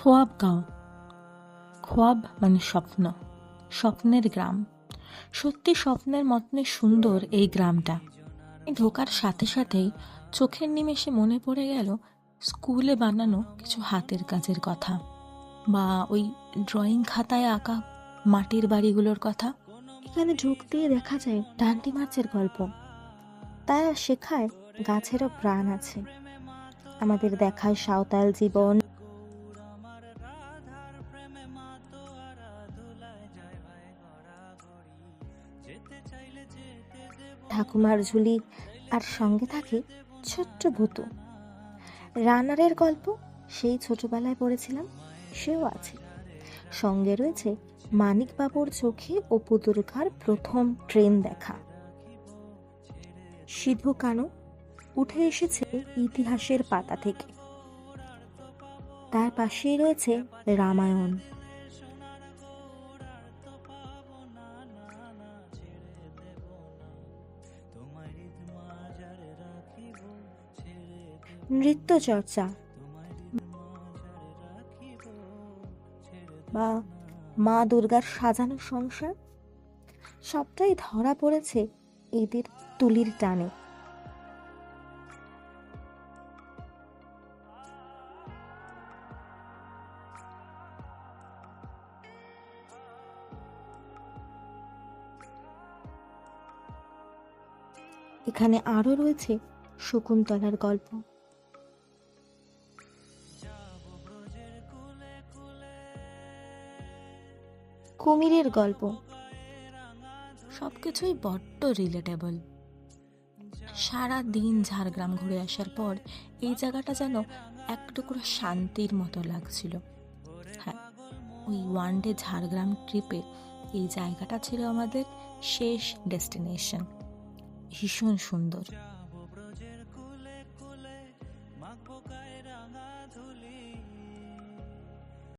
খোয়াব গাঁও। খোয়াব মানে স্বপ্ন, স্বপ্নের গ্রাম। সত্যি স্বপ্নের মতনই সুন্দর এই গ্রামটা। ঢোকার সাথে সাথেই চোখের নিমেষে মনে পড়ে গেল স্কুলে বানানো কিছু হাতের কাজের কথা, বা ওই ড্রয়িং খাতায় আঁকা মাটির বাড়িগুলোর কথা। এখানে ঢুকতেই দেখা যায় ডান্ডি মাছের গল্প। তারা শেখায় গাছেরও প্রাণ আছে। আমাদের দেখায় সাঁওতাল জীবন, ঠাকুমার ঝুলি, আর সঙ্গে থাকে ছোট্ট ভুতু। রানারের গল্প সেই ছোটবেলায় পড়েছিলাম, সেও আছে। সঙ্গে রয়েছে মানিক বাবুর চোখে অপু দুর্গার প্রথম ট্রেন দেখা। সিধু কানু উঠে এসেছে ইতিহাসের পাতা থেকে। তার পাশেই রয়েছে রামায়ণ। নৃত্য চর্চা বা মা দুর্গার সাজানো সংসার, সবটাই ধরা পড়েছে এদের তুলির টানে। এখানে আরো রয়েছে শকুন্তলার গল্প, কুমিরের গল্প। সবকিছুই বড্ড রিলেটেবল। সারা দিন ঝাড়গ্রাম ঘুরে আসার পর এই জায়গাটা যেন এক টুকরো শান্তির মতো লাগছিল। হ্যাঁ, ওই ওয়ান ডে ঝাড়গ্রাম ট্রিপে এই জায়গাটা ছিল আমাদের শেষ ডেস্টিনেশন। ভীষণ সুন্দর।